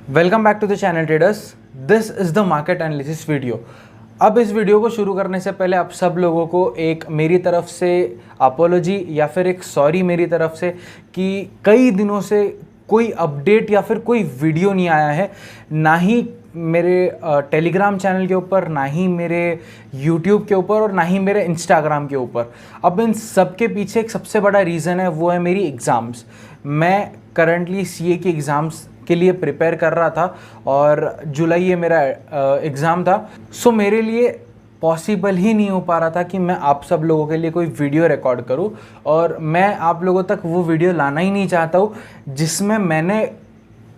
Welcome back to the channel traders. This is the market analysis video. अब इस video को शुरू करने से पहले आप सब लोगों को एक मेरी तरफ से अपोलॉजी या फिर एक सॉरी मेरी तरफ से कि कई दिनों से कोई अपडेट या फिर कोई वीडियो नहीं आया है, ना ही मेरे टेलीग्राम चैनल के ऊपर, ना ही मेरे यूट्यूब के ऊपर और ना ही मेरे इंस्टाग्राम के ऊपर। अब इन सब के पीछे एक सबसे बड़ा रीज़न है, वो है मेरी एग्ज़ाम्स। मैं करंटली सीए की एग्ज़ाम्स के लिए प्रिपेयर कर रहा था और जुलाई ये मेरा एग्ज़ाम था। सो मेरे लिए पॉसिबल ही नहीं हो पा रहा था कि मैं आप सब लोगों के लिए कोई वीडियो रिकॉर्ड करूं, और मैं आप लोगों तक वो वीडियो लाना ही नहीं चाहता हूं जिसमें मैंने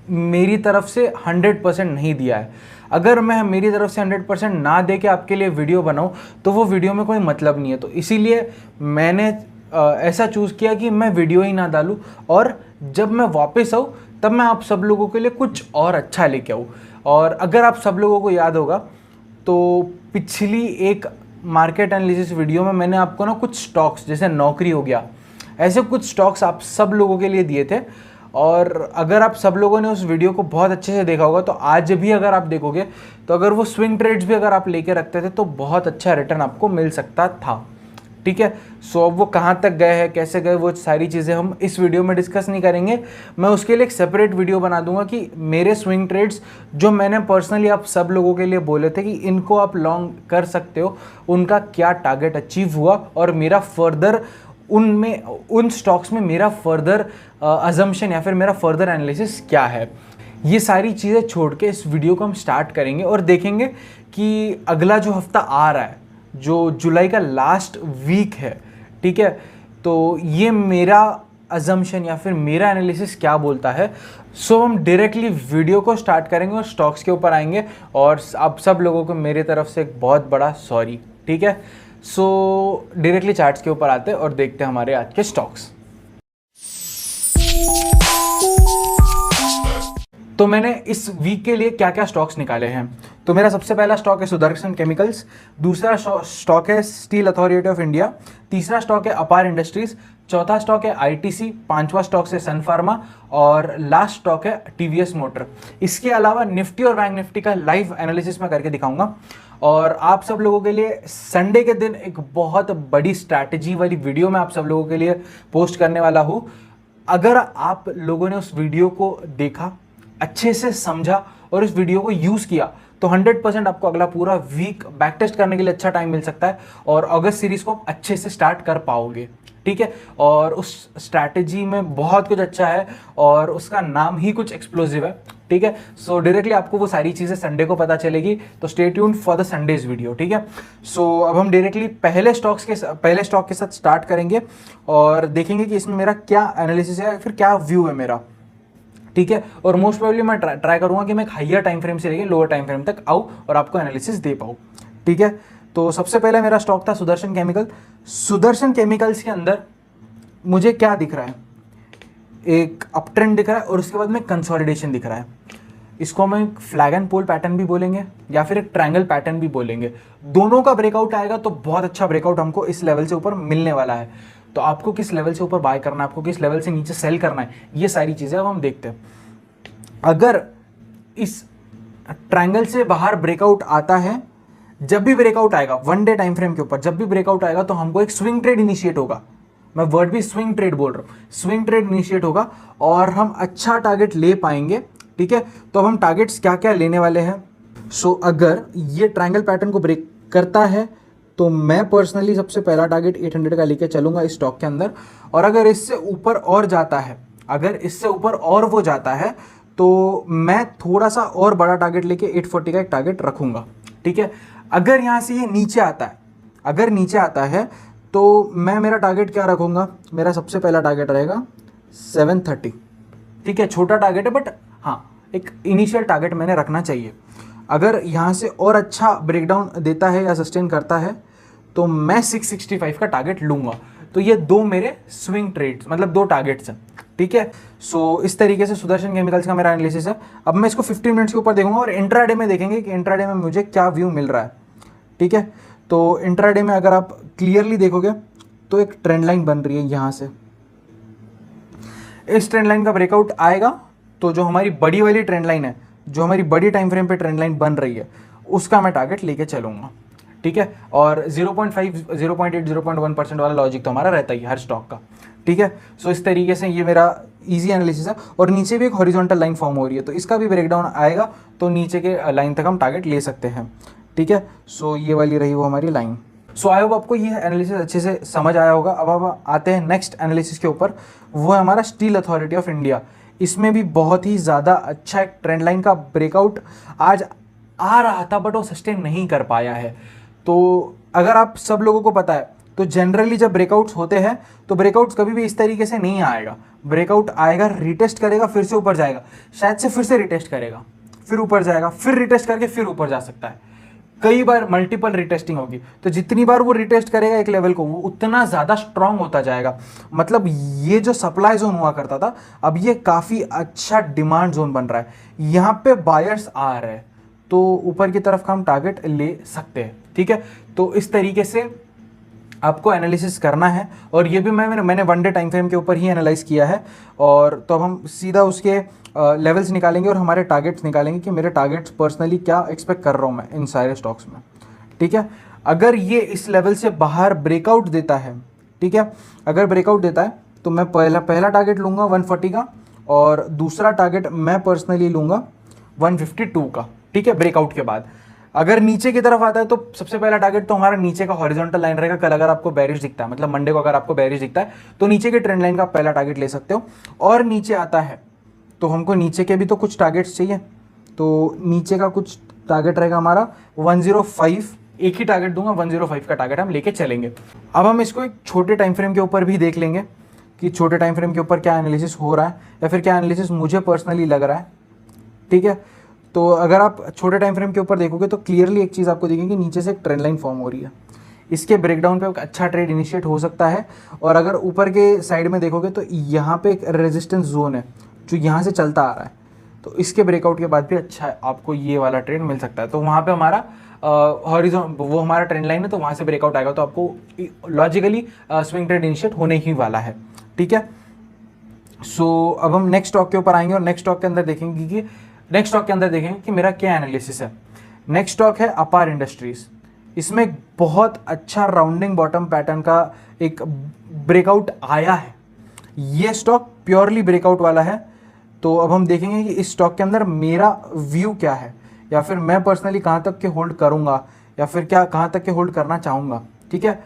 मेरी तरफ से 100% नहीं दिया है। अगर मैं मेरी तरफ से 100% ना दे के आपके लिए वीडियो बनाऊं तो वो वीडियो में कोई मतलब नहीं है। तो इसीलिए मैंने ऐसा चूज़ किया कि मैं वीडियो ही ना डालूं, और जब मैं वापस आऊँ तब मैं आप सब लोगों के लिए कुछ और अच्छा लेके आऊँ। और अगर आप सब लोगों को याद होगा तो पिछली एक मार्केट एनालिसिस वीडियो में मैंने आपको ना कुछ स्टॉक्स, जैसे नौकरी हो गया, ऐसे कुछ स्टॉक्स आप सब लोगों के लिए दिए थे। और अगर आप सब लोगों ने उस वीडियो को बहुत अच्छे से देखा होगा तो आज भी अगर आप देखोगे तो अगर वो स्विंग ट्रेड्स भी अगर आप लेके रखते थे तो बहुत अच्छा रिटर्न आपको मिल सकता था। ठीक है। सो अब वो कहाँ तक गए हैं, कैसे गए, वो सारी चीज़ें हम इस वीडियो में डिस्कस नहीं करेंगे। मैं उसके लिए एक सेपरेट वीडियो बना दूंगा कि मेरे स्विंग ट्रेड्स जो मैंने पर्सनली आप सब लोगों के लिए बोले थे कि इनको आप लॉन्ग कर सकते हो, उनका क्या टारगेट अचीव हुआ और मेरा फर्दर उन स्टॉक्स में मेरा फर्दर अजम्पशन या फिर मेरा फर्दर एनालिसिस क्या है। ये सारी चीज़ें छोड़ के इस वीडियो को हम स्टार्ट करेंगे और देखेंगे कि अगला जो हफ्ता आ रहा है, जो जुलाई का लास्ट वीक है, ठीक है, तो ये मेरा अजम्पशन या फिर मेरा एनालिसिस क्या बोलता है। सो हम डायरेक्टली वीडियो को स्टार्ट करेंगे और स्टॉक्स के ऊपर आएंगे, और आप सब लोगों को मेरी तरफ से एक बहुत बड़ा सॉरी। ठीक है। सो डायरेक्टली चार्ट्स के ऊपर आते हैं और देखते हैं हमारे आज के स्टॉक्स। तो मैंने इस वीक के लिए क्या क्या स्टॉक्स निकाले हैं। तो मेरा सबसे पहला स्टॉक है सुदर्शन केमिकल्स, दूसरा स्टॉक है स्टील अथॉरिटी ऑफ इंडिया, तीसरा स्टॉक है अपार इंडस्ट्रीज, चौथा स्टॉक है आईटीसी, पांचवा स्टॉक है सन फार्मा, और लास्ट स्टॉक है टीवीएस मोटर। इसके अलावा निफ्टी और बैंक निफ्टी का लाइव एनालिसिस मैं करके दिखाऊंगा। और आप सब लोगों के लिए संडे के दिन एक बहुत बड़ी स्ट्रैटेजी वाली वीडियो मैं आप सब लोगों के लिए पोस्ट करने वाला हूँ। अगर आप लोगों ने उस वीडियो को देखा, अच्छे से समझा और इस वीडियो को यूज़ किया तो 100% आपको अगला पूरा वीक बैक टेस्ट करने के लिए अच्छा टाइम मिल सकता है और अगस्त सीरीज को आप अच्छे से स्टार्ट कर पाओगे। ठीक है। और उस स्ट्रैटेजी में बहुत कुछ अच्छा है और उसका नाम ही कुछ एक्सप्लोसिव है। ठीक है। सो डायरेक्टली आपको वो सारी चीज़ें संडे को पता चलेगी, तो stay tuned for the Sundays video. ठीक है। सो अब हम डायरेक्टली पहले स्टॉक के साथ स्टार्ट करेंगे और देखेंगे कि इसमें मेरा क्या एनालिसिस है, फिर क्या व्यू है मेरा। ठीक है। और मोस्ट प्रोबेबली मैं ट्राई करूंगा कि मैं एक हाइयर टाइम फ्रेम से लेके लोअर टाइम फ्रेम तक आऊँ और आपको एनालिसिस दे पाऊँ। ठीक है। तो सबसे पहले मेरा स्टॉक था सुदर्शन केमिकल। सुदर्शन केमिकल्स के अंदर मुझे क्या दिख रहा है, एक अप ट्रेंड दिख रहा है और उसके बाद में कंसोलिडेशन दिख रहा है। इसको हम एक फ्लैग एंड पोल पैटर्न भी बोलेंगे या फिर एक ट्रायंगल पैटर्न भी बोलेंगे। दोनों का ब्रेकआउट आएगा तो बहुत अच्छा ब्रेकआउट हमको इस लेवल से ऊपर मिलने वाला है। तो आपको किस लेवल से ऊपर बाय करना है, आपको किस लेवल से नीचे सेल करना है, ये सारी चीज़ें अब हम देखते हैं। अगर इस ट्रायंगल से बाहर ब्रेकआउट आता है, जब भी ब्रेकआउट आएगा वन डे टाइम फ्रेम के ऊपर, जब भी ब्रेकआउट आएगा तो हमको एक स्विंग ट्रेड इनिशिएट होगा। मैं वर्ड भी स्विंग ट्रेड बोल रहा हूँ, स्विंग ट्रेड इनिशिएट होगा और हम अच्छा टारगेट ले पाएंगे। ठीक है। तो अब हम टारगेट्स क्या क्या लेने वाले हैं। सो अगर ये ट्रायंगल पैटर्न को ब्रेक करता है तो मैं पर्सनली सबसे पहला टारगेट 800 का लेके चलूंगा इस स्टॉक के अंदर। और अगर इससे ऊपर और जाता है, अगर इससे ऊपर और वो जाता है तो मैं थोड़ा सा और बड़ा टारगेट लेके 840 का एक टारगेट रखूंगा। ठीक है। अगर यहाँ से ये नीचे आता है, अगर नीचे आता है तो मैं मेरा टारगेट क्या रखूंगा, मेरा सबसे पहला टारगेट रहेगा 730। ठीक है। छोटा टारगेट है बट हाँ, एक इनिशियल टारगेट मैंने रखना चाहिए। अगर यहाँ से और अच्छा ब्रेकडाउन देता है या सस्टेन करता है तो मैं 665 का टारगेट लूंगा। तो ये दो मेरे स्विंग ट्रेड्स, मतलब दो टारगेट्स हैं। ठीक है। सो इस तरीके से सुदर्शन केमिकल्स का मेरा एनालिसिस है। अब मैं इसको 15 मिनट्स के ऊपर देखूंगा और इंट्राडे में देखेंगे कि इंट्राडे में मुझे क्या व्यू मिल रहा है। ठीक है। तो इंट्राडे में अगर आप क्लियरली देखोगे तो एक ट्रेंड लाइन बन रही है यहाँ से। इस ट्रेंड लाइन का ब्रेकआउट आएगा तो जो हमारी बड़ी वाली ट्रेंड लाइन है, जो हमारी बड़ी टाइम फ्रेम पे ट्रेंड लाइन बन रही है उसका मैं टारगेट लेके चलूँगा, ठीक है। और 0.5, 0.8, 0.1% वाला लॉजिक तो हमारा रहता ही हर स्टॉक का, ठीक है। सो इस तरीके से ये मेरा इजी एनालिसिस है। और नीचे भी एक हॉरिजॉन्टल लाइन फॉर्म हो रही है, तो इसका भी ब्रेकडाउन आएगा तो नीचे के लाइन तक हम टारगेट ले सकते हैं, ठीक है। सो ये वाली रही वो हमारी लाइन। सो आई होप आपको ये एनालिसिस अच्छे से समझ आया होगा। अब आते हैं नेक्स्ट एनालिसिस के ऊपर, वो है हमारा स्टील अथॉरिटी ऑफ इंडिया। इसमें भी बहुत ही ज़्यादा अच्छा एक ट्रेंड लाइन का ब्रेकआउट आज आ रहा था, बट वो सस्टेन नहीं कर पाया है। तो अगर आप सब लोगों को पता है तो जनरली जब ब्रेकआउट्स होते हैं तो ब्रेकआउट्स कभी भी इस तरीके से नहीं आएगा। ब्रेकआउट आएगा, रिटेस्ट करेगा, फिर से ऊपर जाएगा, शायद से फिर से रिटेस्ट करेगा, फिर ऊपर जाएगा, फिर रिटेस्ट करके फिर ऊपर जा सकता है। कई बार मल्टीपल रिटेस्टिंग होगी, तो जितनी बार वो रिटेस्ट करेगा एक लेवल को, वो उतना ज़्यादा स्ट्रांग होता जाएगा। मतलब ये जो सप्लाई जोन हुआ करता था, अब ये काफ़ी अच्छा डिमांड जोन बन रहा है। यहाँ पे बायर्स आ रहे हैं, तो ऊपर की तरफ का हम टारगेट ले सकते हैं, ठीक है। तो इस तरीके से आपको एनालिसिस करना है, और ये भी मैंने 1 डे टाइम फ्रेम के ऊपर ही एनालाइज किया है। और तो अब हम सीधा उसके लेवल्स निकालेंगे और हमारे टारगेट्स निकालेंगे कि मेरे टारगेट्स पर्सनली क्या एक्सपेक्ट कर रहा हूँ मैं इन सारे स्टॉक्स में, ठीक है। अगर ये इस लेवल से बाहर ब्रेकआउट देता है, ठीक है, अगर ब्रेकआउट देता है तो मैं पहला टारगेट लूँगा 140 का, और दूसरा टारगेट मैं पर्सनली लूँगा 152 का, ठीक है, ब्रेकआउट के बाद। अगर नीचे की तरफ आता है तो सबसे पहला टारगेट तो हमारा नीचे का हॉरिजॉन्टल लाइन रहेगा। कल अगर आपको बेरिश दिखता है, मतलब मंडे को अगर आपको बेरिश दिखता है, तो नीचे के ट्रेंड लाइन का पहला टारगेट ले सकते हो। और नीचे आता है तो हमको नीचे के भी तो कुछ टारगेट्स चाहिए, तो नीचे का कुछ टारगेट रहेगा हमारा 105। एक ही टारगेट दूंगा, 105 का टारगेट हम लेके चलेंगे। अब हम इसको एक छोटे टाइम फ्रेम के ऊपर भी देख लेंगे कि छोटे टाइम फ्रेम के ऊपर क्या एनालिसिस हो रहा है, या फिर क्या एनालिसिस मुझे पर्सनली लग रहा है, ठीक है। तो अगर आप छोटे टाइम फ्रेम के ऊपर देखोगे तो क्लियरली एक चीज़ आपको दिखेगी, नीचे से एक ट्रेंड लाइन फॉर्म हो रही है। इसके ब्रेकडाउन पे एक अच्छा ट्रेड इनिशिएट हो सकता है। और अगर ऊपर के साइड में देखोगे तो यहाँ पे एक रेजिस्टेंस जोन है जो यहाँ से चलता आ रहा है, तो इसके ब्रेकआउट के बाद भी अच्छा आपको ये वाला ट्रेड मिल सकता है। तो वहाँ पे हमारा हॉरिजॉन वो हमारा ट्रेंड लाइन है, तो वहाँ से ब्रेकआउट आएगा तो आपको लॉजिकली स्विंग ट्रेड इनिशिएट होने ही वाला है, ठीक है। सो अब हम नेक्स्ट स्टॉक के ऊपर आएंगे और नेक्स्ट स्टॉक के अंदर देखेंगे कि मेरा क्या एनालिसिस है। नेक्स्ट स्टॉक है अपार इंडस्ट्रीज। इसमें एक बहुत अच्छा राउंडिंग बॉटम पैटर्न का एक ब्रेकआउट आया है। ये स्टॉक प्योरली ब्रेकआउट वाला है। तो अब हम देखेंगे कि इस स्टॉक के अंदर मेरा व्यू क्या है, या फिर मैं पर्सनली कहाँ तक के होल्ड करूँगा, या फिर क्या कहाँ तक के होल्ड करना चाहूँगा, ठीक है।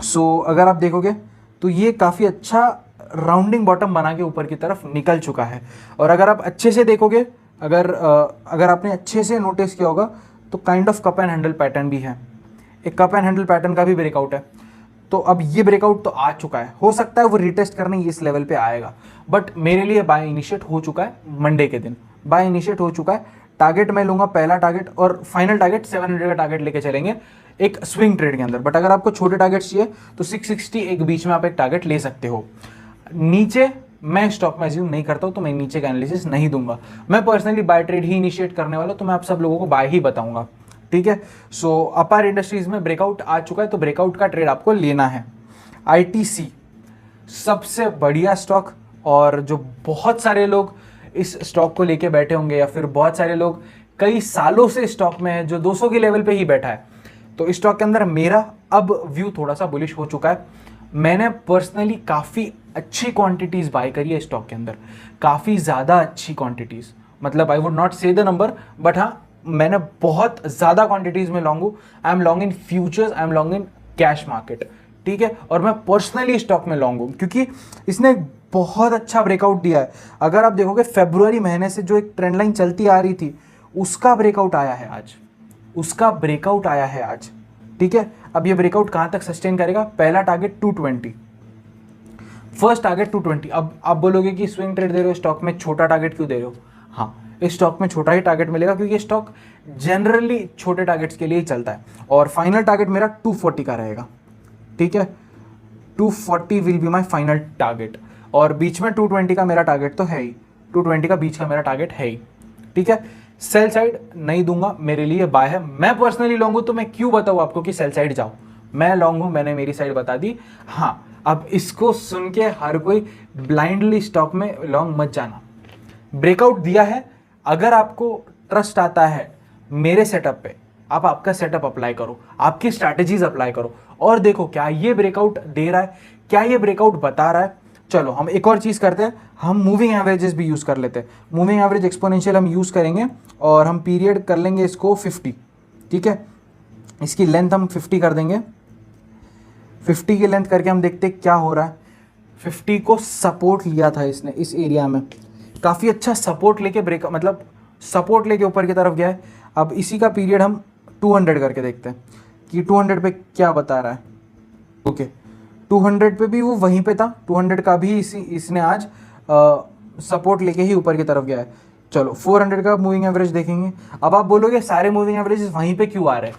सो अगर आप देखोगे तो ये काफ़ी अच्छा राउंडिंग बॉटम बना के ऊपर की तरफ निकल चुका है। और अगर आप अच्छे से देखोगे, अगर आपने अच्छे से नोटिस किया होगा तो kind of cup and handle pattern भी है, एक कप एंड हैंडल पैटर्न का भी ब्रेकआउट है। तो अब ये ब्रेकआउट तो आ चुका है, हो सकता है वो रिटेस्ट करने इस लेवल पे आएगा, बट मेरे लिए बाय इनिशिएट हो चुका है। मंडे के दिन बाय इनिशिएट हो चुका है। टारगेट मैं लूँगा पहला टारगेट, और फाइनल टारगेट 700 का टारगेट लेके चलेंगे एक स्विंग ट्रेड के अंदर। बट अगर आपको छोटे टारगेट चाहिए तो 660 एक बीच में आप एक टारगेट ले सकते हो। नीचे मैं स्टॉक में अज्यूम नहीं करता हूँ, तो मैं नीचे का एनालिसिस नहीं दूंगा। मैं पर्सनली बाय ट्रेड ही इनिशिएट करने वाला हूँ, तो मैं आप सब लोगों को बाय ही बताऊंगा, ठीक है। सो अपार इंडस्ट्रीज में ब्रेकआउट आ चुका है, तो ब्रेकआउट का ट्रेड आपको लेना है। ITC सबसे बढ़िया स्टॉक, और जो बहुत सारे लोग इस स्टॉक को लेके बैठे होंगे, या फिर बहुत सारे लोग कई सालों से स्टॉक में है जो 200 के लेवल पे ही बैठा है। तो इस स्टॉक के अंदर मेरा अब व्यू थोड़ा सा बुलिश हो चुका है। मैंने पर्सनली काफ़ी अच्छी क्वांटिटीज़ बाय करी है स्टॉक के अंदर, काफ़ी ज़्यादा अच्छी क्वांटिटीज़। मतलब आई वुड नॉट से द नंबर, बट हाँ मैंने बहुत ज़्यादा क्वांटिटीज़ में लॉन्ग हूँ। I am long in futures, I am long in cash market, ठीक है। और मैं पर्सनली स्टॉक में लॉन्ग हूँ क्योंकि इसने बहुत अच्छा ब्रेकआउट दिया है। अगर आप देखोगे फरवरी महीने से जो एक ट्रेंड लाइन चलती आ रही थी, उसका ब्रेकआउट आया है आज, ठीक है। अब ये ब्रेकआउट कहाँ तक सस्टेन करेगा? पहला टारगेट 220, फर्स्ट टारगेट 220। अब आप बोलोगे कि स्विंग ट्रेड दे रहे हो स्टॉक में, छोटा टारगेट क्यों दे रहे हो? हाँ, इस स्टॉक में छोटा ही टारगेट मिलेगा क्योंकि स्टॉक जनरली छोटे टारगेट्स के लिए ही चलता है। और फाइनल टारगेट मेरा 240 का रहेगा, ठीक है। 240 will be my final target, और बीच में 220 का मेरा टारगेट तो है ही, 220 का बीच का मेरा टारगेट है ही, ठीक है। सेल साइड नहीं दूंगा, मेरे लिए बाय है। मैं पर्सनली लॉन्ग हूं, तो मैं क्यों बताऊं आपको कि सेल साइड जाओ? मैं लॉन्ग हूं, मैंने मेरी साइड बता दी। हाँ, अब इसको सुन के हर कोई ब्लाइंडली स्टॉक में लॉन्ग मत जाना। ब्रेकआउट दिया है, अगर आपको ट्रस्ट आता है मेरे सेटअप पे, आप आपका सेटअप अप्लाई करो, आपकी स्ट्रैटेजीज अप्लाई करो और देखो क्या ये ब्रेकआउट दे रहा है, क्या ये ब्रेकआउट बता रहा है। चलो हम एक और चीज़ करते हैं, हम मूविंग एवरेजेस भी यूज़ कर लेते हैं। मूविंग एवरेज एक्सपोनेंशियल हम यूज़ करेंगे और हम पीरियड कर लेंगे इसको 50, ठीक है। इसकी लेंथ हम 50 कर देंगे। 50 की लेंथ करके हम देखते हैं क्या हो रहा है। 50 को सपोर्ट लिया था इसने इस एरिया में, काफ़ी अच्छा सपोर्ट लेके ब्रेक मतलब सपोर्ट लेके ऊपर की तरफ गया है। अब इसी का पीरियड हम 200 करके देखते हैं कि 200 पे क्या बता रहा है। ओके 200 पे भी वो वहीं पे था, 200 का भी इसने आज सपोर्ट लेके ही ऊपर की तरफ गया है। चलो 400 का मूविंग एवरेज देखेंगे। अब आप बोलोगे सारे मूविंग एवरेजेस वहीं पे क्यों आ रहे हैं?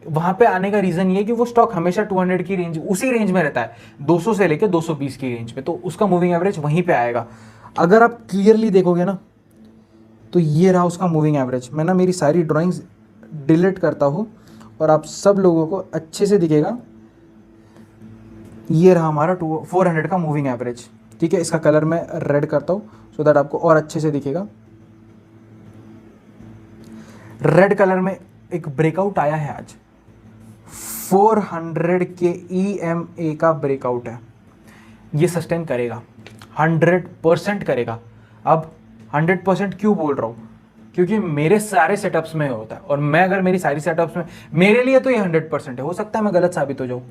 वहां पे आने का रीजन ये कि वो स्टॉक हमेशा 200 की रेंज, उसी रेंज में रहता है, 200 से लेके 220 की रेंज में, तो उसका मूविंग एवरेज वहीं पे आएगा। अगर आप क्लियरली देखोगे ना तो ये रहा उसका मूविंग एवरेज। मैं ना मेरी सारी ड्राइंग्स डिलीट करता हूँ और आप सब लोगों को अच्छे से दिखेगा। ये रहा हमारा 400 का मूविंग एवरेज, ठीक है। इसका कलर मैं रेड करता हूँ सो दैट आपको और अच्छे से दिखेगा। रेड कलर में एक ब्रेकआउट आया है आज, 400 के EMA का ब्रेकआउट है। ये सस्टेन करेगा, 100% करेगा। अब 100% क्यों बोल रहा हूँ? क्योंकि मेरे सारे सेटअप्स में होता है और मैं अगर मेरी सारी सेटअप्स में, मेरे लिए तो ये 100% है। हो सकता है मैं गलत साबित हो जाऊँ,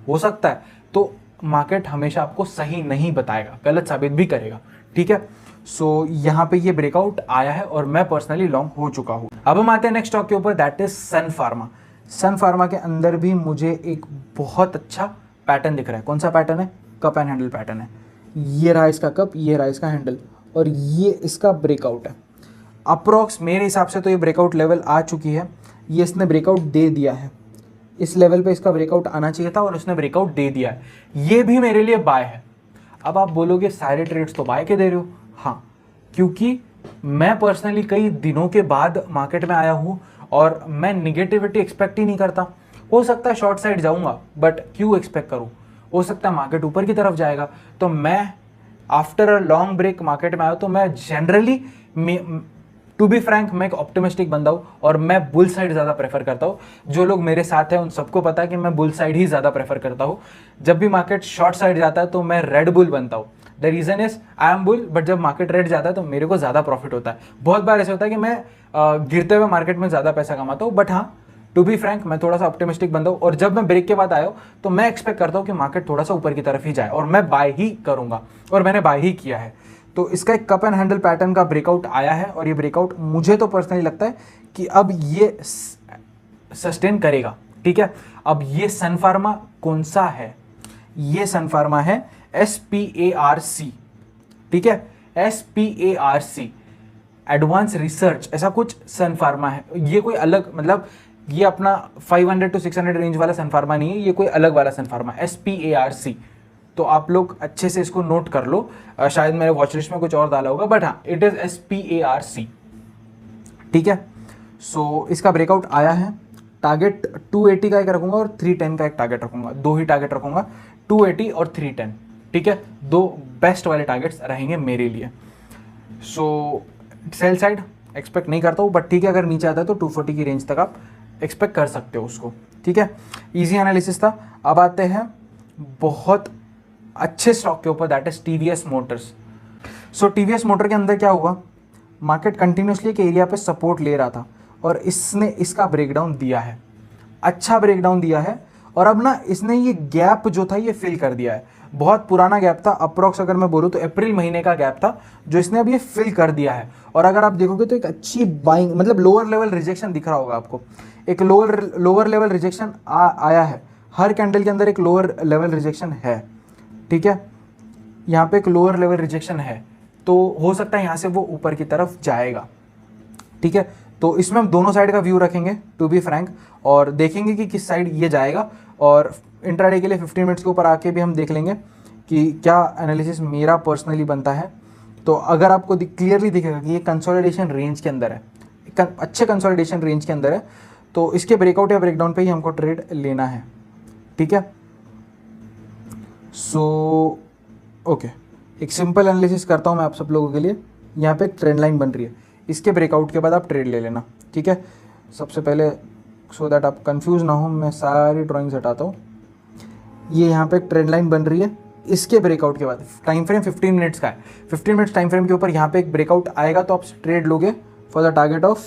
हो सकता है, तो मार्केट हमेशा आपको सही नहीं बताएगा, गलत साबित भी करेगा, ठीक है। सो यहाँ पे ये ब्रेकआउट आया है और मैं पर्सनली लॉन्ग हो चुका हूँ। अब हम आते हैं नेक्स्ट स्टॉक के ऊपर, that is Sun Pharma. Sun Pharma के अंदर भी मुझे एक बहुत अच्छा पैटर्न दिख रहा है। कौन सा पैटर्न है? कप एंड हैंडल पैटर्न है। ये रहा इसका कप, ये रहा इसका हैंडल और ये इसका ब्रेकआउट है। अप्रॉक्स मेरे हिसाब से तो ये ब्रेकआउट लेवल आ चुकी है, ये इसने ब्रेकआउट दे दिया है। इस लेवल पे इसका ब्रेकआउट आना चाहिए था और उसने ब्रेकआउट दे दिया है। ये भी मेरे लिए बाय है। अब आप बोलोगे सारे ट्रेड्स तो बाय के दे रहे हो। हाँ, क्योंकि मैं पर्सनली कई दिनों के बाद मार्केट में आया हूँ और मैं निगेटिविटी एक्सपेक्ट ही नहीं करता। हो सकता है शॉर्ट साइड जाऊँगा, बट क्यों एक्सपेक्ट करूँ? हो सकता है मार्केट ऊपर की तरफ जाएगा। तो मैं after a long break market में आया, तो मैं जनरली, टू बी फ्रैंक, मैं एक ऑप्टिमिस्टिक बंदा हूँ और मैं बुल साइड ज़्यादा प्रेफर करता हूँ। जो लोग मेरे साथ हैं उन सबको पता है कि मैं बुल साइड ही ज़्यादा प्रेफर करता हूँ। जब भी मार्केट शॉर्ट साइड जाता है तो मैं रेड बुल बनता हूँ। The reason is I am bull, but जब मार्केट रेड जाता है तो मेरे को ज़्यादा प्रॉफिट होता है। बहुत बार ऐसा होता है कि मैं गिरते हुए मार्केट में ज़्यादा पैसा कमाता हूँ, बट हाँ, टू बी फ्रैंक, मैं थोड़ा सा ऑप्टिमिस्टिक बंदा हूँ और जब मैं ब्रेक के बाद आया हूँ तो मैं एक्सपेक्ट करता हूँ कि मार्केट थोड़ा सा ऊपर की तरफ ही जाए और मैं बाय ही करूँगा और मैंने बाय ही किया है। तो इसका एक कप एंड हैंडल पैटर्न का ब्रेकआउट आया है और ये ब्रेकआउट मुझे तो पर्सनली लगता है कि अब ये सस्टेन करेगा, ठीक है। अब ये सन फार्मा कौन सा है? ये सन फार्मा है SPARC, ठीक है, SPARC, एडवांस रिसर्च, ऐसा कुछ सन फार्मा है। ये कोई अलग, मतलब ये अपना 500 to 600 रेंज वाला सन फार्मा नहीं है, ये कोई अलग वाला सन फार्मा, SPARC। तो आप लोग अच्छे से इसको नोट कर लो। शायद मेरे वॉच लिस्ट में कुछ और डाला होगा, बट हाँ, इट इज SPARC, ठीक है। सो इसका ब्रेकआउट आया है। टारगेट 280 का एक रखूंगा और 310 का एक टारगेट रखूंगा, दो ही टारगेट रखूंगा, 280 और 310, ठीक है। दो बेस्ट वाले टारगेट्स रहेंगे मेरे लिए। सो सेल साइड एक्सपेक्ट नहीं करता हूँ, बट ठीक है, अगर नीचे आता है तो 240 की रेंज तक आप एक्सपेक्ट कर सकते हो उसको, ठीक है। इजी एनालिसिस था। अब आते हैं बहुत अच्छे स्टॉक के ऊपर, that is TVS Motors. So TVS motor के अंदर क्या हुआ, मार्केट कंटिन्यूसली एक एरिया पे सपोर्ट ले रहा था और इसने इसका ब्रेकडाउन दिया है, अच्छा ब्रेकडाउन दिया है। और अब ना इसने ये गैप जो था ये फिल कर दिया है। बहुत पुराना गैप था, अप्रॉक्स अगर मैं बोलूँ तो अप्रैल महीने का गैप था, जो इसने अब ये फिल कर दिया है। और अगर आप देखोगे तो एक अच्छी बाइंग, मतलब लोअर लेवल रिजेक्शन दिख रहा होगा आपको, एक लोअर लेवल रिजेक्शन आया है। हर कैंडल के अंदर एक लोअर लेवल रिजेक्शन है, ठीक है। यहाँ पे एक लोअर लेवल रिजेक्शन है, तो हो सकता है यहाँ से वो ऊपर की तरफ जाएगा, ठीक है। तो इसमें हम दोनों साइड का व्यू रखेंगे, टू बी फ्रैंक, और देखेंगे कि किस साइड ये जाएगा। और इंट्राडे के लिए 15 मिनट्स के ऊपर आके भी हम देख लेंगे कि क्या एनालिसिस मेरा पर्सनली बनता है। तो अगर आपको क्लियरली दिखेगा कि ये कंसोलिडेशन रेंज के अंदर है, अच्छे कंसोलिडेशन रेंज के अंदर है, तो इसके ब्रेकआउट या ब्रेकडाउन पे ही हमको ट्रेड लेना है, ठीक है। सो ओके, एक सिंपल एनालिसिस करता हूँ मैं आप सब लोगों के लिए। यहाँ पे एक ट्रेंड लाइन बन रही है, इसके ब्रेकआउट के बाद आप ट्रेड ले लेना, ठीक है। सबसे पहले सो दैट आप कंफ्यूज ना हो, मैं सारी ड्राइंग्स हटाता हूँ। ये यहाँ पे एक ट्रेंड लाइन बन रही है, इसके ब्रेकआउट के बाद टाइम फ्रेम 15 मिनट्स का है, 15 मिनट्स टाइम फ्रेम के ऊपर यहाँ पे एक ब्रेकआउट आएगा तो आप ट्रेड लोगे for the target of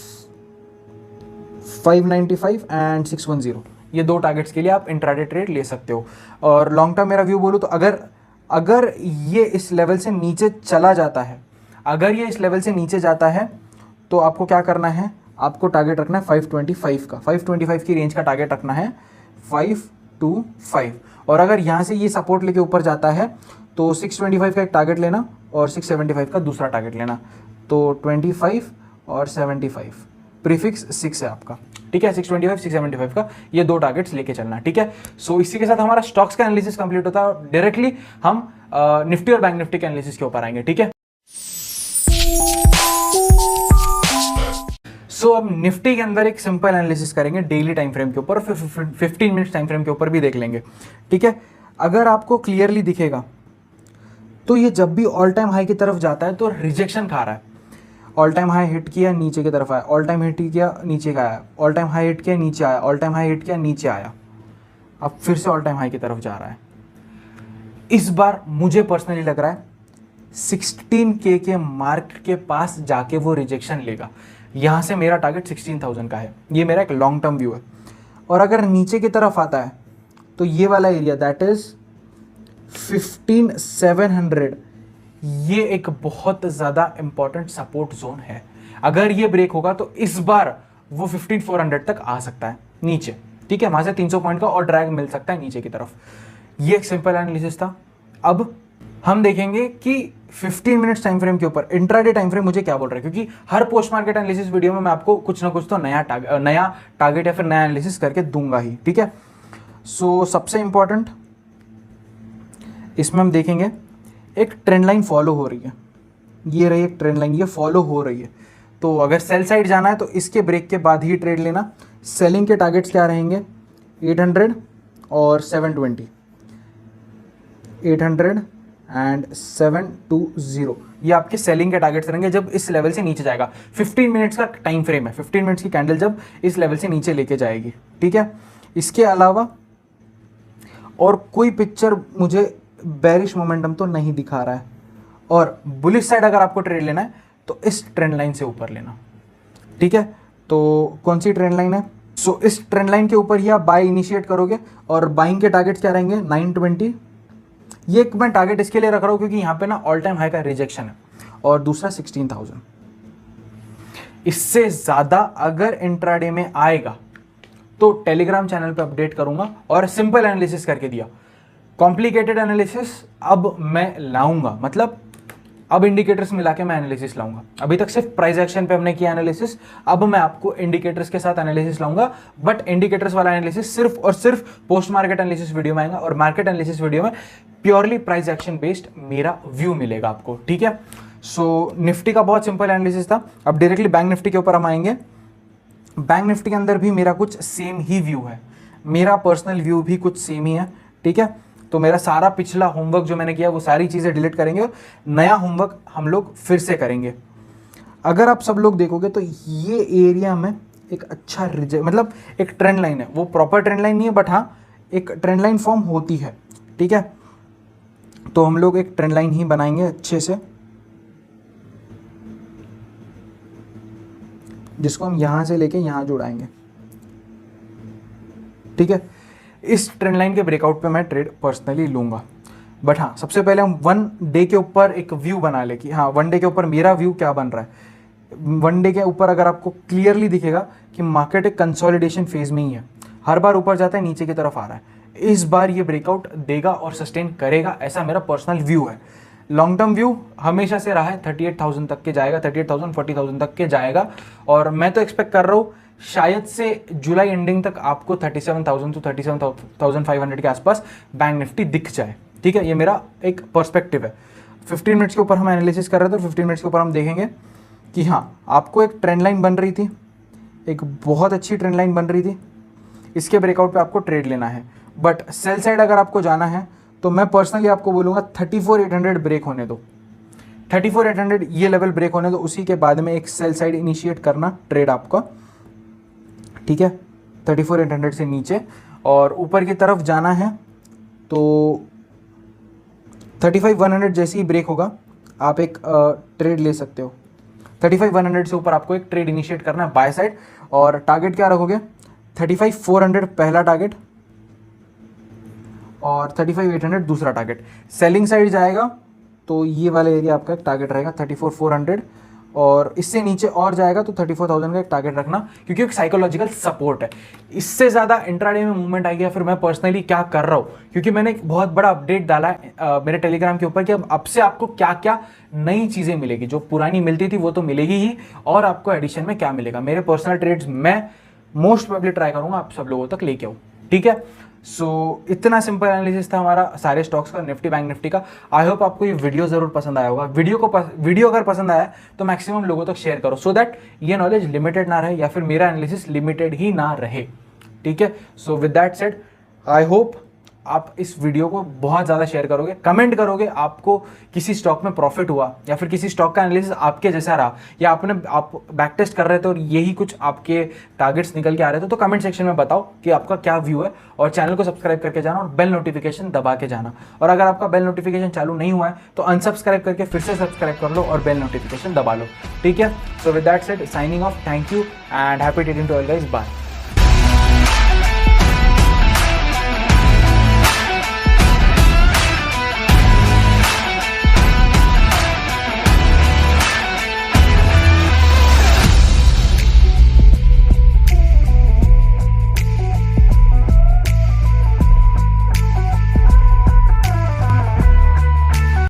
595 and 610। ये दो टारगेट्स के लिए आप इंट्राडे ट्रेड ले सकते हो। और लॉन्ग टर्म मेरा व्यू बोलूँ तो अगर ये इस लेवल से नीचे चला जाता है, अगर ये इस लेवल से नीचे जाता है तो आपको क्या करना है, आपको टारगेट रखना है 525 का, 525 की रेंज का टारगेट रखना है 525। और अगर यहाँ से ये सपोर्ट लेके ऊपर जाता है तो 625 का एक टारगेट लेना और 675 का दूसरा टारगेट लेना। तो 25 और 75, प्रीफिक्स 6 है आपका, ठीक है। 625 675 का ये दो टारगेट्स लेके चलना, ठीक है। सो इसी के साथ हमारा स्टॉक्स का एनालिसिस कंप्लीट होता है और डायरेक्टली हम निफ्टी और बैंक निफ्टी के एनालिसिस के ऊपर आएंगे, ठीक है। सो अब निफ्टी के अंदर एक सिंपल एनालिसिस करेंगे डेली टाइम फ्रेम के ऊपर, फिर 15 मिनट्स टाइम फ्रेम के ऊपर भी देख लेंगे, ठीक है। अगर आपको क्लियरली दिखेगा तो ये जब भी ऑल टाइम हाई की तरफ जाता है तो रिजेक्शन खा रहा है। ऑल टाइम हाई हिट किया, नीचे की तरफ आया, ऑल टाइम हिट किया, नीचे का आया, ऑल टाइम हाई हिट किया, नीचे आया, ऑल टाइम हाई हिट किया, नीचे आया, अब फिर से ऑल टाइम हाई की तरफ जा रहा है। इस बार मुझे पर्सनली लग रहा है 16K के मार्क के पास जाके वो रिजेक्शन लेगा। यहाँ से मेरा टारगेट 16,000 का है, ये मेरा एक लॉन्ग टर्म व्यू है। और अगर नीचे की तरफ आता है तो ये वाला एरिया दैट इज 15,700, ये एक बहुत ज़्यादा इंपॉर्टेंट सपोर्ट जोन है। अगर ये ब्रेक होगा तो इस बार वो 15,400 तक आ सकता है नीचे, ठीक है। वहाँ से 300 पॉइंट का और ड्रैग मिल सकता है नीचे की तरफ। ये एक सिंपल एनालिसिस था। अब हम देखेंगे कि 15 मिनट्स टाइम फ्रेम के ऊपर इंट्राडे टाइम फ्रेम मुझे क्या बोल रहा है, क्योंकि हर पोस्ट मार्केट एनालिसिस वीडियो में मैं आपको कुछ ना कुछ तो नया टारगेट या फिर नया एनालिसिस करके दूंगा ही, ठीक है। सो सबसे इंपॉर्टेंट इसमें हम देखेंगे एक ट्रेंड लाइन फॉलो हो रही है, ये रही एक ट्रेंड लाइन, ये फॉलो हो रही है। तो अगर सेल साइड जाना है तो इसके ब्रेक के बाद ही ट्रेड लेना। सेलिंग के टारगेट्स क्या रहेंगे, 800 और 720, 800 एंड 720, ये आपके सेलिंग के टारगेट्स रहेंगे जब इस लेवल से नीचे जाएगा। 15 मिनट्स का टाइम फ्रेम है, 15 मिनट्स की कैंडल जब इस लेवल से नीचे लेके जाएगी, ठीक है। इसके अलावा और कोई पिक्चर मुझे बेरिश मोमेंटम तो नहीं दिखा रहा है। और बुलिश साइड अगर आपको ट्रेड लेना है तो इस ट्रेंड लाइन से ऊपर लेना, ठीक है। तो कौन सी ट्रेंड लाइन है, सो इस ट्रेंड लाइन के ऊपर ही आप बाय इनिशिएट करोगे। और बाइंग के टारगेट्स क्या रहेंगे, 920, ये एक मैं टारगेट इसके लिए रख रहा हूँ क्योंकि यहाँ पे ना ऑल टाइम हाई का रिजेक्शन है। और दूसरा 16,000, इससे ज़्यादा अगर इंट्राडे में आएगा तो टेलीग्राम चैनल पे अपडेट करूंगा। और सिंपल एनालिसिस करके दिया, कॉम्प्लिकेटेड एनालिसिस अब मैं लाऊंगा, मतलब अब इंडिकेटर्स मिला के मैं एनालिसिस लाऊंगा। अभी तक सिर्फ प्राइस एक्शन पे हमने किया एनालिसिस, अब मैं आपको इंडिकेटर्स के साथ एनालिसिस लाऊंगा। बट इंडिकेटर्स वाला एनालिसिस सिर्फ और सिर्फ पोस्ट मार्केट एनालिसिस वीडियो में आएगा और मार्केट एनालिसिस वीडियो में प्योरली प्राइस एक्शन बेस्ड मेरा व्यू मिलेगा आपको, ठीक है। सो निफ्टी का बहुत सिंपल एनालिसिस था। अब डायरेक्टली बैंक निफ्टी के ऊपर हम आएंगे। बैंक निफ्टी के अंदर भी मेरा कुछ सेम ही व्यू है, मेरा पर्सनल व्यू भी कुछ सेम ही है, ठीक है। तो मेरा सारा पिछला होमवर्क जो मैंने किया वो सारी चीज़ें डिलीट करेंगे, नया होमवर्क हम लोग फिर से करेंगे। अगर आप सब लोग देखोगे तो ये एरिया में एक अच्छा मतलब एक ट्रेंड लाइन है, वो प्रॉपर ट्रेंड लाइन नहीं है बट हाँ एक ट्रेंड लाइन फॉर्म होती है, ठीक है। तो हम लोग एक ट्रेंड लाइन ही बनाएंगे अच्छे से, जिसको हम यहां से लेके यहां जुड़ाएंगे, ठीक है। इस ट्रेंड लाइन के ब्रेकआउट पे मैं ट्रेड पर्सनली लूंगा। बट हाँ सबसे पहले हम 1 डे के ऊपर एक व्यू बना ले कि हाँ 1 डे के ऊपर मेरा व्यू क्या बन रहा है। 1 डे के ऊपर अगर आपको क्लियरली दिखेगा कि मार्केट एक कंसोलिडेशन फेज में ही है, हर बार ऊपर जाता है नीचे की तरफ आ रहा है, इस बार ये ब्रेकआउट देगा और सस्टेन करेगा, ऐसा मेरा पर्सनल व्यू है। लॉन्ग टर्म व्यू हमेशा से रहा है 38,000 तक के जाएगा, 38,000 40,000 तक के जाएगा। और मैं तो एक्सपेक्ट कर रहा हूँ शायद से जुलाई एंडिंग तक आपको 37,000 to 37,500 के आसपास बैंक निफ्टी दिख जाए, ठीक है। ये मेरा एक पर्सपेक्टिव है। 15 मिनट्स के ऊपर हम एनालिसिस कर रहे थे, 15 मिनट्स के ऊपर हम देखेंगे कि हाँ आपको एक ट्रेंड लाइन बन रही थी, एक बहुत अच्छी ट्रेंड लाइन बन रही थी, इसके ब्रेकआउट पे आपको ट्रेड लेना है। बट सेल साइड अगर आपको जाना है तो मैं पर्सनली आपको बोलूँगा 34,800 ब्रेक होने दो, 34,800 ये लेवल ब्रेक होने तो उसी के बाद में एक सेल साइड इनिशिएट करना ट्रेड आपका, ठीक है, 34,800 से नीचे और ऊपर की तरफ जाना है तो 35,100 जैसे ही ब्रेक होगा आप एक ट्रेड ले सकते हो। 35,100 से ऊपर आपको एक ट्रेड इनिशिएट करना है बाय साइड और टारगेट क्या रखोगे, 35,400 पहला टारगेट और 35,800 दूसरा टारगेट। सेलिंग साइड जाएगा तो ये वाला एरिया आपका एक टारगेट रहेगा 34,400 और इससे नीचे और जाएगा तो 34,000 का एक टारगेट रखना, क्योंकि एक साइकोलॉजिकल सपोर्ट है। इससे ज़्यादा इंट्राडे में मूवमेंट आएगी या फिर मैं पर्सनली क्या कर रहा हूँ, क्योंकि मैंने एक बहुत बड़ा अपडेट डाला है मेरे टेलीग्राम के ऊपर कि अब से आपको क्या क्या नई चीज़ें मिलेगी, जो पुरानी मिलती थी वो तो मिलेगी ही, और आपको एडिशन में क्या मिलेगा। मेरे पर्सनल ट्रेड्स मैं मोस्ट प्रोबेबली ट्राई करूँगा आप सब लोगों तक लेके आऊँ, ठीक है। सो इतना सिंपल एनालिसिस था हमारा सारे स्टॉक्स का, निफ्टी बैंक निफ्टी का। आई होप आपको ये वीडियो जरूर पसंद आया होगा। वीडियो अगर पसंद आया तो मैक्सिमम लोगों तक शेयर करो, सो दैट ये नॉलेज लिमिटेड ना रहे या फिर मेरा एनालिसिस लिमिटेड ही ना रहे, ठीक है। So with that said I hope आप इस वीडियो को बहुत ज़्यादा शेयर करोगे, कमेंट करोगे आपको किसी स्टॉक में प्रॉफिट हुआ या फिर किसी स्टॉक का एनालिसिस आपके जैसा रहा या आप बैक टेस्ट कर रहे थे और यही कुछ आपके टारगेट्स निकल के आ रहे थे, तो कमेंट सेक्शन में बताओ कि आपका क्या व्यू है। और चैनल को सब्सक्राइब करके जाना और बेल नोटिफिकेशन दबा के जाना। और अगर आपका बेल नोटिफिकेशन चालू नहीं हुआ है तो अनसब्सक्राइब करके फिर से सब्सक्राइब कर लो और बेल नोटिफिकेशन दबा लो, ठीक है। So with that said signing off, thank you and happy trading to all guys, bye.